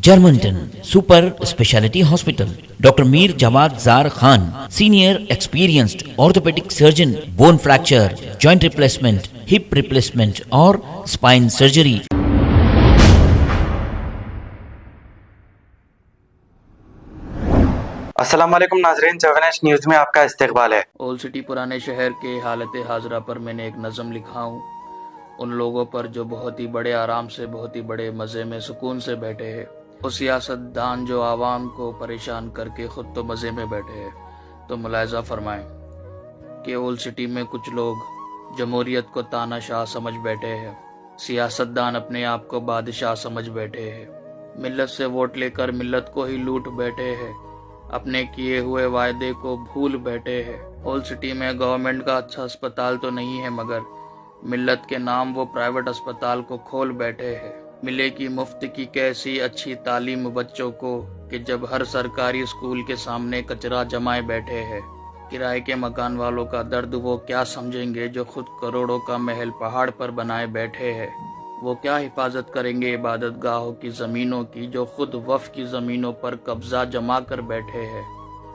جرمنٹن super speciality hospital, doctor Mir Jawad Zar Khan, senior experienced orthopaedic surgeon, bone fracture, joint replacement, hip replacement اور spine surgery. السلام علیکم ناظرین، 7H news میں آپ کا استقبال ہے۔ اولڈ سٹی پرانے شہر کے حالت حاضرہ پر میں نے ایک نظم لکھا ہوں، ان لوگوں پر جو بہت ہی بڑے آرام سے، بہت ہی بڑے مزے میں سکون سے بیٹھے ہیں، وہ سیاست دان جو عوام کو پریشان کر کے خود تو مزے میں بیٹھے ہیں۔ تو ملاحظہ فرمائیں کہ اولڈ سٹی میں کچھ لوگ جمہوریت کو تانا شاہ سمجھ بیٹھے ہیں، سیاست دان اپنے آپ کو بادشاہ سمجھ بیٹھے ہیں، ملت سے ووٹ لے کر ملت کو ہی لوٹ بیٹھے ہیں، اپنے کیے ہوئے وعدے کو بھول بیٹھے ہیں۔ اولڈ سٹی میں گورنمنٹ کا اچھا اسپتال تو نہیں ہے، مگر ملت کے نام وہ پرائیویٹ اسپتال کو کھول بیٹھے ہیں۔ ملے گی مفت کی کیسی اچھی تعلیم بچوں کو کہ جب ہر سرکاری اسکول کے سامنے کچرا جمائے بیٹھے ہیں۔ کرائے کے مکان والوں کا درد وہ کیا سمجھیں گے جو خود کروڑوں کا محل پہاڑ پر بنائے بیٹھے ہیں۔ وہ کیا حفاظت کریں گے عبادت گاہوں کی زمینوں کی جو خود وقف کی زمینوں پر قبضہ جما کر بیٹھے ہیں۔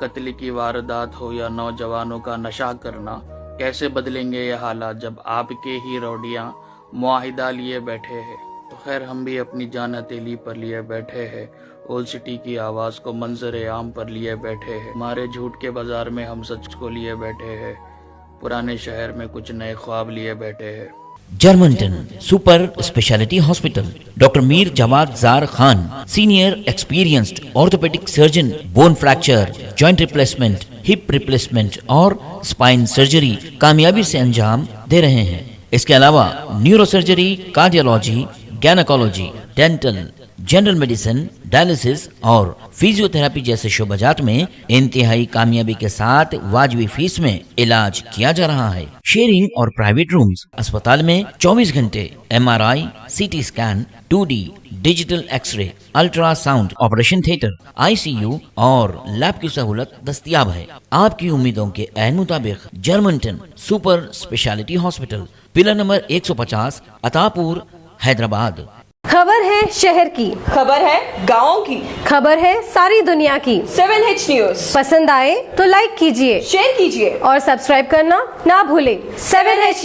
قتل کی واردات ہو یا نوجوانوں کا نشہ کرنا، کیسے بدلیں گے یہ حالات جب آپ کے ہی روڈیاں معاہدہ لیے بیٹھے ہیں۔ تو خیر، ہم بھی اپنی جان ہتھیلی پر لیے بیٹھے ہیں، اولڈ سٹی کی آواز کو منظر عام پر لیے بیٹھے ہیں، ہمارے جھوٹ کے بازار میں ہم سچ کو لیے بیٹھے ہیں، پرانے شہر میں کچھ نئے خواب لیے بیٹھے ہیں۔ Germanten super speciality hospital, doctor Mir Jawad Zar Khan, senior experienced orthopaedic surgeon, bone fracture, joint replacement, hip replacement اور اسپائن سرجری کامیابی سے انجام دے رہے ہیں۔ اس کے علاوہ neurosurgery, cardiology, gynaecology, dental, general medicine, dialysis اور فزیو تھراپی جیسے شعبات میں انتہائی کامیابی کے ساتھ واجبی فیس میں علاج کیا جا رہا ہے۔ شیئرنگ اور پرائیویٹ رومز، اسپتال میں 24 گھنٹے MRI، CT scan, 2D digital X ray, ultra sound, operation theatre, ICU اور لیب کی سہولت دستیاب ہے۔ آپ کی امیدوں کے عین مطابق Germanten super speciality hospital, pillar number 150، Attapur, Hyderabad. خبر ہے شہر کی، خبر ہے گاؤں کی، خبر ہے ساری دنیا کی۔ 7H نیوز پسند آئے تو لائک کیجئے، شیئر کیجیے اور سبسکرائب کرنا نہ بھولیں۔ 7H news